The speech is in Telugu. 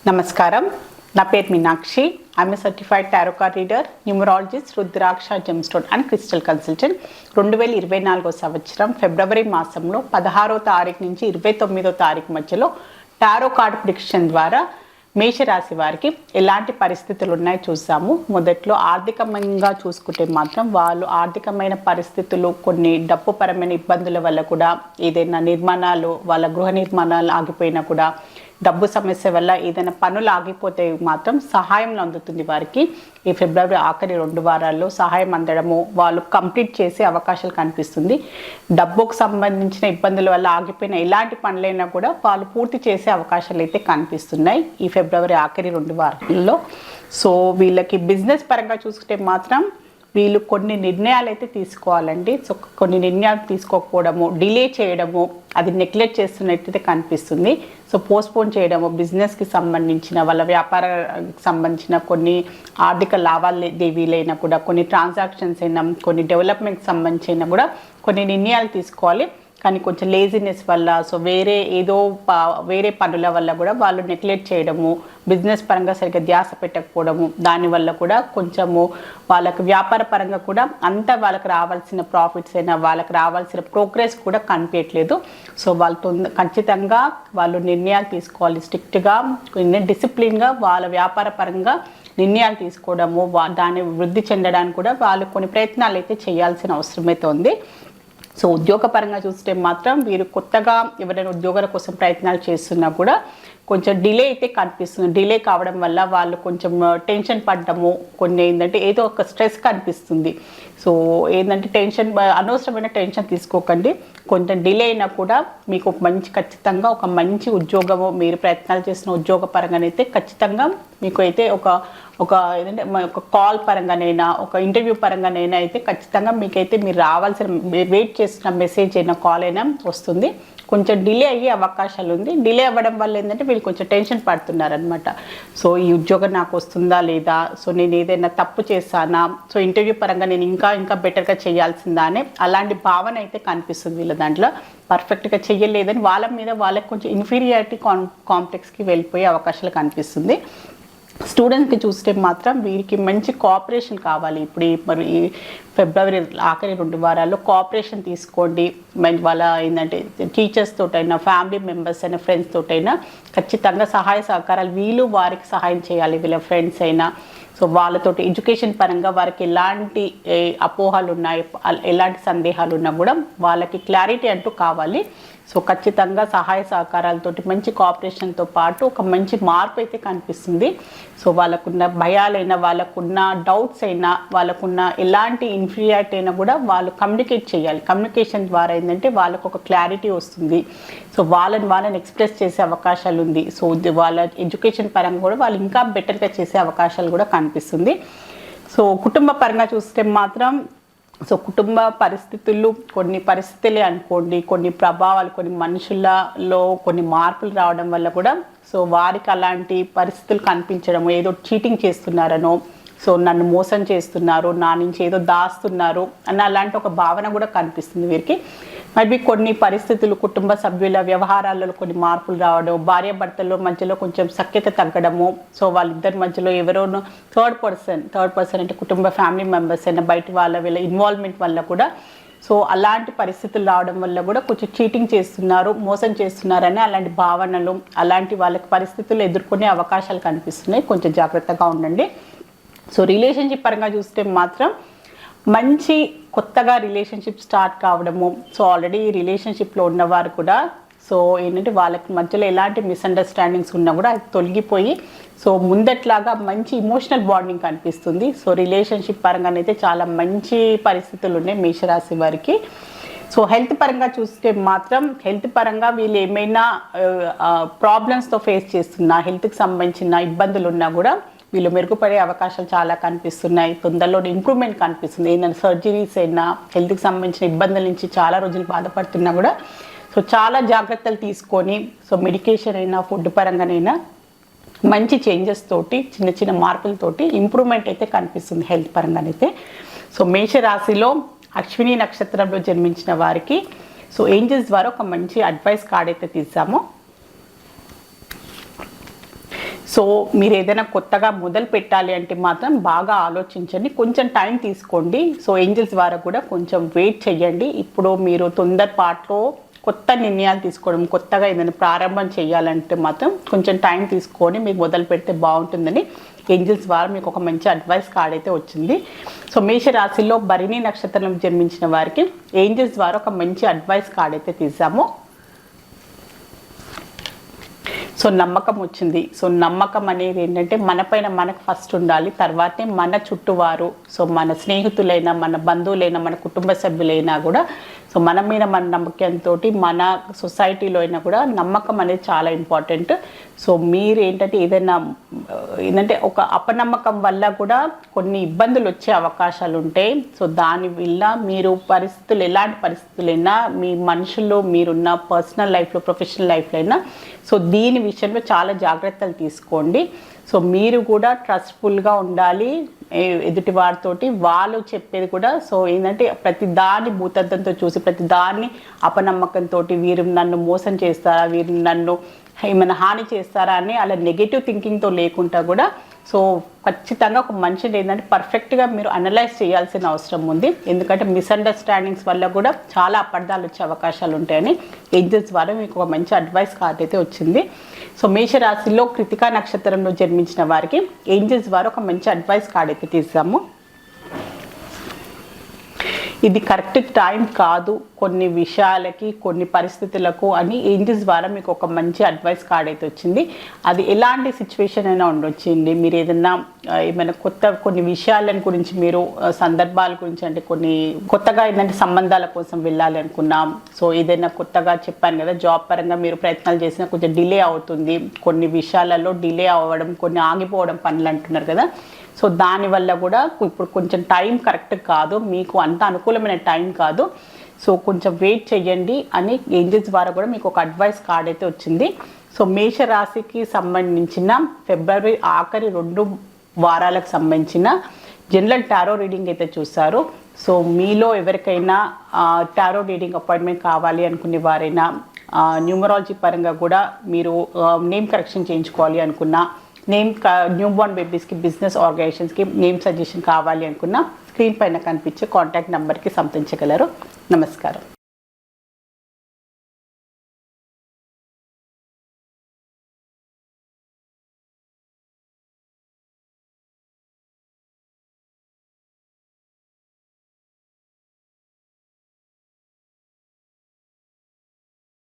నమస్కారం. నా పేరు Meenakshi. I'm a certified tarot card reader, numerologist, rudraksha gemstone and crystal consultant. 2024 సంవత్సరం ఫిబ్రవరి మాసంలో 16వ తారీఖు నుంచి 29వ తారీఖు మధ్యలో టారో కార్డ్ ప్రిడిక్షన్ ద్వారా మేషరాశి వారికి ఎలాంటి పరిస్థితులు ఉన్నాయో చూసాము. మొదట్లో ఆర్థికంగా చూసుకుంటే మాత్రం వాళ్ళు ఆర్థికమైన పరిస్థితులు, కొన్ని డబ్బుపరమైన ఇబ్బందుల వల్ల కూడా, ఏదైనా నిర్మాణాలు, వాళ్ళ గృహ నిర్మాణాలు ఆగిపోయినా కూడా, డబ్బు సమస్య వల్ల ఏదైనా పనులు ఆగిపోతే మాత్రం సహాయం అందుతుంది వారికి. ఈ ఫిబ్రవరి ఆఖరి 2 వారాల్లో సహాయం అందడము, వాళ్ళు కంప్లీట్ చేసే అవకాశాలు కనిపిస్తుంది. డబ్బుకు సంబంధించిన ఇబ్బందుల వల్ల ఆగిపోయిన ఎలాంటి పనులైనా కూడా వాళ్ళు పూర్తి చేసే అవకాశాలు అయితే కనిపిస్తున్నాయి ఈ ఫిబ్రవరి ఆఖరి 2 వారాల్లో. సో వీళ్ళకి బిజినెస్ పరంగా చూసుకుంటే మాత్రం వీళ్ళు కొన్ని నిర్ణయాలు అయితే తీసుకోవాలండి. సో కొన్ని నిర్ణయాలు తీసుకోకపోవడము, డిలే చేయడము, అది నెగ్లెక్ట్ చేస్తున్నట్టయితే కనిపిస్తుంది. సో పోస్ట్పోన్ చేయడము, బిజినెస్కి సంబంధించిన, వాళ్ళ వ్యాపారానికి సంబంధించిన కొన్ని ఆర్థిక లావాదేవీలైనా కూడా, కొన్ని ట్రాన్సాక్షన్స్ అయినా, కొన్ని డెవలప్మెంట్కి సంబంధించిన కూడా కొన్ని నిర్ణయాలు తీసుకోవాలి. కానీ కొంచెం లేజినెస్ వల్ల, సో వేరే పనుల వల్ల కూడా వాళ్ళు నెగ్లెక్ట్ చేయడము, బిజినెస్ పరంగా సరిగ్గా ధ్యాస పెట్టకపోవడము, దానివల్ల కూడా కొంచెము వాళ్ళకి వ్యాపార పరంగా కూడా అంతా వాళ్ళకి రావాల్సిన ప్రాఫిట్స్ అయినా, వాళ్ళకి రావాల్సిన ప్రోగ్రెస్ కూడా కనిపించట్లేదు. సో వాళ్ళతో ఖచ్చితంగా వాళ్ళు నిర్ణయాలు తీసుకోవాలి. స్ట్రిక్ట్గా, డిసిప్లిన్గా వాళ్ళ వ్యాపార పరంగా నిర్ణయాలు తీసుకోవడము, దాన్ని వృద్ధి చెందడానికి కూడా వాళ్ళు కొన్ని ప్రయత్నాలు అయితే చేయాల్సిన అవసరం అయితే ఉంది. సో ఉద్యోగపరంగా చూస్తే మాత్రం వీరు కొత్తగా ఎవరైనా ఉద్యోగాల కోసం ప్రయత్నాలు చేస్తున్నా కూడా కొంచెం డిలే అయితే కనిపిస్తుంది. డిలే కావడం వల్ల వాళ్ళు కొంచెం టెన్షన్ పడ్డము, కొన్ని ఏంటంటే ఏదో ఒక స్ట్రెస్ కనిపిస్తుంది. సో ఏంటంటే అనవసరమైన టెన్షన్ తీసుకోకండి. కొంచెం డిలే అయినా కూడా మీకు ఖచ్చితంగా ఒక మంచి ఉద్యోగము, మీరు ప్రయత్నాలు చేసిన ఉద్యోగ పరంగానైతే ఖచ్చితంగా మీకు అయితే ఒక ఏదంటే ఒక కాల్ పరంగానైనా, ఒక ఇంటర్వ్యూ పరంగానైనా అయితే ఖచ్చితంగా మీకైతే మీరు రావాల్సిన, వెయిట్ చేసిన మెసేజ్ అయినా, కాల్ అయినా వస్తుంది. కొంచెం డిలే అయ్యే అవకాశాలు ఉంది. డిలే అవ్వడం వల్ల ఏంటంటే వీళ్ళు కొంచెం టెన్షన్ పడుతున్నారనమాట. సో ఈ ఉద్యోగం నాకు వస్తుందా లేదా, సో నేను ఏదైనా తప్పు చేస్తానా, సో ఇంటర్వ్యూ పరంగా నేను ఇంకా బెటర్గా చేయాల్సిందా అనే అలాంటి భావన అయితే కనిపిస్తుంది వీళ్ళ దాంట్లో. పర్ఫెక్ట్గా చెయ్యలేదని వాళ్ళ మీద వాళ్ళకి కొంచెం ఇన్ఫీరియారిటీ కాంప్లెక్స్కి వెళ్ళిపోయే అవకాశాలు కనిపిస్తుంది. స్టూడెంట్స్కి చూస్తే మాత్రం వీరికి మంచి కోఆపరేషన్ కావాలి. ఇప్పుడు ఈ ఫిబ్రవరి ఆఖరి 2 వారాల్లో కోఆపరేషన్ తీసుకోండి. వాళ్ళ ఏంటంటే టీచర్స్ తోటైనా, ఫ్యామిలీ మెంబర్స్ అయినా, ఫ్రెండ్స్ తోటైనా ఖచ్చితంగా సహాయ సహకారాలు వీళ్ళు వారికి సహాయం చేయాలి. వీళ్ళ ఫ్రెండ్స్ అయినా, సో వాళ్ళతోటి ఎడ్యుకేషన్ పరంగా వారికి ఎలాంటి అపోహలు ఉన్నాయి, ఎలాంటి సందేహాలు ఉన్నా కూడా వాళ్ళకి క్లారిటీ అంటూ కావాలి. సో ఖచ్చితంగా సహాయ సహకారాలతోటి, మంచి కోఆపరేషన్తో పాటు ఒక మంచి మార్పు అయితే కనిపిస్తుంది. సో వాళ్ళకున్న భయాలైనా, వాళ్ళకున్న డౌట్స్ అయినా, వాళ్ళకున్న ఎలాంటి ఇన్ఫీరియారిటీ అయినా కూడా వాళ్ళు కమ్యూనికేట్ చేయాలి. కమ్యూనికేషన్ ద్వారా ఏంటంటే వాళ్ళకు ఒక క్లారిటీ వస్తుంది. సో వాళ్ళని ఎక్స్ప్రెస్ చేసే అవకాశాలు ఉంది. సో వాళ్ళ ఎడ్యుకేషన్ పరంగా కూడా వాళ్ళు ఇంకా బెటర్గా చేసే అవకాశాలు కూడా కనిపిస్తుంది. సో కుటుంబ పరంగా చూస్తే మాత్రం, సో కుటుంబ పరిస్థితులు, కొన్ని పరిస్థితులే అనుకోండి, కొన్ని ప్రభావాలు, కొన్ని మనుషులలో కొన్ని మార్పులు రావడం వల్ల కూడా సో వారికి అలాంటి పరిస్థితులు కనిపించడం, ఏదో చీటింగ్ చేస్తున్నారనో, సో నన్ను మోసం చేస్తున్నారు, నా నుంచి ఏదో దాస్తున్నారు అన్న అలాంటి ఒక భావన కూడా కనిపిస్తుంది వీరికి. మరి కొన్ని పరిస్థితులు, కుటుంబ సభ్యుల వ్యవహారాలలో కొన్ని మార్పులు రావడం, భార్యాభర్తల మధ్యలో కొంచెం సఖ్యత తగ్గడము, సో వాళ్ళిద్దరి మధ్యలో ఎవరోనో థర్డ్ పర్సన్ అంటే కుటుంబ ఫ్యామిలీ మెంబర్స్ అయినా, బయట వీళ్ళ ఇన్వాల్వ్మెంట్ వల్ల కూడా సో అలాంటి పరిస్థితులు రావడం వల్ల కూడా కొంచెం చీటింగ్ చేస్తున్నారు, మోసం చేస్తున్నారని అలాంటి భావనలు, అలాంటి వాళ్ళకి పరిస్థితులు ఎదుర్కొనే అవకాశాలు కనిపిస్తున్నాయి. కొంచెం జాగ్రత్తగా ఉండండి. సో రిలేషన్షిప్ పరంగా చూస్తే మాత్రం మంచి కొత్తగా రిలేషన్షిప్ స్టార్ట్ కావడము, సో ఆల్రెడీ రిలేషన్షిప్లో ఉన్నవారు కూడా సో ఏంటంటే వాళ్ళకి మధ్యలో ఎలాంటి మిస్అండర్స్టాండింగ్స్ ఉన్నా కూడా అది తొలగిపోయి సో ముందట్లాగా మంచి ఇమోషనల్ బాండింగ్ కనిపిస్తుంది. సో రిలేషన్షిప్ పరంగానైతే చాలా మంచి పరిస్థితులు ఉన్నాయి మేషరాశి వారికి. సో హెల్త్ పరంగా చూస్తే మాత్రం, హెల్త్ పరంగా వీళ్ళు ఏమైనా ప్రాబ్లమ్స్తో ఫేస్ చేస్తున్నా, హెల్త్కి సంబంధించిన ఇబ్బందులు ఉన్నా కూడా వీళ్ళు మెరుగుపడే అవకాశాలు చాలా కనిపిస్తున్నాయి. తొందరలో ఇంప్రూవ్మెంట్ కనిపిస్తుంది. ఏదైనా సర్జరీస్ అయినా, హెల్త్కి సంబంధించిన ఇబ్బందుల నుంచి చాలా రోజులు బాధపడుతున్నా కూడా సో చాలా జాగ్రత్తలు తీసుకొని, సో మెడికేషన్ అయినా, ఫుడ్ పరంగానైనా మంచి చేంజెస్ తోటి, చిన్న మార్పులతోటి ఇంప్రూవ్మెంట్ అయితే కనిపిస్తుంది హెల్త్ పరంగానైతే. సో మేషరాశిలో అశ్విని నక్షత్రంలో జన్మించిన వారికి సో ఏంజల్స్ ద్వారా ఒక మంచి అడ్వైస్ కార్డ్ అయితే తీసాము. సో మీరు ఏదైనా కొత్తగా మొదలు పెట్టాలి అంటే మాత్రం బాగా ఆలోచించండి, కొంచెం టైం తీసుకోండి. సో ఏంజల్స్ ద్వారా కూడా కొంచెం వెయిట్ చేయండి. ఇప్పుడు మీరు తొందరపాట్లో కొత్త నిర్ణయాలు తీసుకోవడం, కొత్తగా ఏదైనా ప్రారంభం చేయాలంటే మాత్రం కొంచెం టైం తీసుకొని మీరు మొదలు పెడితే బాగుంటుందని ఏంజల్స్ ద్వారా మీకు ఒక మంచి అడ్వైస్ కార్డ్ అయితే వచ్చింది. సో మేషరాశిలో భరణి నక్షత్రంలో జన్మించిన వారికి ఏంజల్స్ ద్వారా ఒక మంచి అడ్వైస్ కార్డ్ అయితే తీసాము. సో నమ్మకం వచ్చింది. సో నమ్మకం అనేది ఏంటంటే మనపైన మనకు ఫస్ట్ ఉండాలి, తర్వాతే మన చుట్టూవారు, సో మన స్నేహితులైనా, మన బంధువులైనా, మన కుటుంబ సభ్యులైనా కూడా సో మన మీద మన నమ్మకంతో మన సొసైటీలో అయినా కూడా నమ్మకం అనేది చాలా ఇంపార్టెంట్. సో మీరు ఏంటంటే ఏదైనా ఏంటంటే ఒక అపనమ్మకం వల్ల కూడా కొన్ని ఇబ్బందులు వచ్చే అవకాశాలు ఉంటాయి. సో దానివల్ల మీరు పరిస్థితులు ఎలాంటి పరిస్థితులైనా మీ మనుషుల్లో మీరున్న పర్సనల్ లైఫ్లో, ప్రొఫెషనల్ లైఫ్లో అయినా సో దీని విషయంలో చాలా జాగ్రత్తలు తీసుకోండి. సో మీరు కూడా ట్రస్ట్ఫుల్గా ఉండాలి ఎదుటి వారితోటి. వాళ్ళు చెప్పేది కూడా సో ఏంటంటే ప్రతి దాన్ని భూతద్దంతో చూసి, ప్రతి దాన్ని అపనమ్మకంతో వీరు నన్ను మోసం చేస్తారా, వీరు నన్ను ఏమైనా హాని చేస్తారా అని అలా నెగిటివ్ థింకింగ్తో లేకుండా కూడా సో ఖచ్చితంగా ఒక మనిషిని ఏంటంటే పర్ఫెక్ట్గా మీరు అనలైజ్ చేయాల్సిన అవసరం ఉంది. ఎందుకంటే మిస్అండర్స్టాండింగ్స్ వల్ల కూడా చాలా అపార్థాలు వచ్చే అవకాశాలు ఉంటాయని ఏంజల్స్ ద్వారా మీకు ఒక మంచి అడ్వైస్ కార్డ్ అయితే వచ్చింది. సో మేషరాశిలో కృతికా నక్షత్రంలో జన్మించిన వారికి ఏంజల్స్ ద్వారా ఒక మంచి అడ్వైస్ కార్డ్ అయితే తీసాము. ఇది కరెక్ట్ టైం కాదు కొన్ని విషయాలకి, కొన్ని పరిస్థితులకు అని ఏంజల్స్ ద్వారా మీకు ఒక మంచి అడ్వైస్ కార్డ్ అయితే వచ్చింది. అది ఎలాంటి సిచ్యువేషన్ అయినా ఉండొచ్చింది. మీరు ఏమైనా కొన్ని విషయాల గురించి, మీరు సందర్భాల గురించి, అంటే కొన్ని కొత్తగా ఏంటంటే సంబంధాల కోసం వెళ్ళాలి అనుకున్నాం. సో ఏదైనా కొత్తగా చెప్పాను కదా, జాబ్ పరంగా మీరు ప్రయత్నాలు చేసినా కొంచెం డిలే అవుతుంది, కొన్ని విషయాలలో డిలే అవ్వడం, కొన్ని ఆగిపోవడం పనులు అంటున్నారు కదా. సో దానివల్ల కూడా ఇప్పుడు కొంచెం టైం కరెక్ట్ కాదు, మీకు అంత అనుకూలమైన టైం కాదు. సో కొంచెం వెయిట్ చేయండి అని ఏంజల్స్ ద్వారా కూడా మీకు ఒక అడ్వైస్ కార్డ్ అయితే వచ్చింది. సో మేషరాశికి సంబంధించిన ఫిబ్రవరి ఆఖరి 2 వారాలకు సంబంధించిన జనరల్ టారో రీడింగ్ అయితే చూసారు. సో మీలో ఎవరికైనా టారో రీడింగ్ అపాయింట్మెంట్ కావాలి అనుకునే వారైనా, న్యూమరాలజీ పరంగా కూడా మీరు నేమ్ కరెక్షన్ చేయించుకోవాలి అనుకున్నా, న్యూ బోర్న్ బేబీస్కి, బిజినెస్ ఆర్గనైజేషన్స్కి నేమ్ సజెషన్ కావాలి అనుకున్న స్క్రీన్ పైన కనిపించే కాంటాక్ట్ నెంబర్కి సంప్రదించగలరు. నమస్కారం.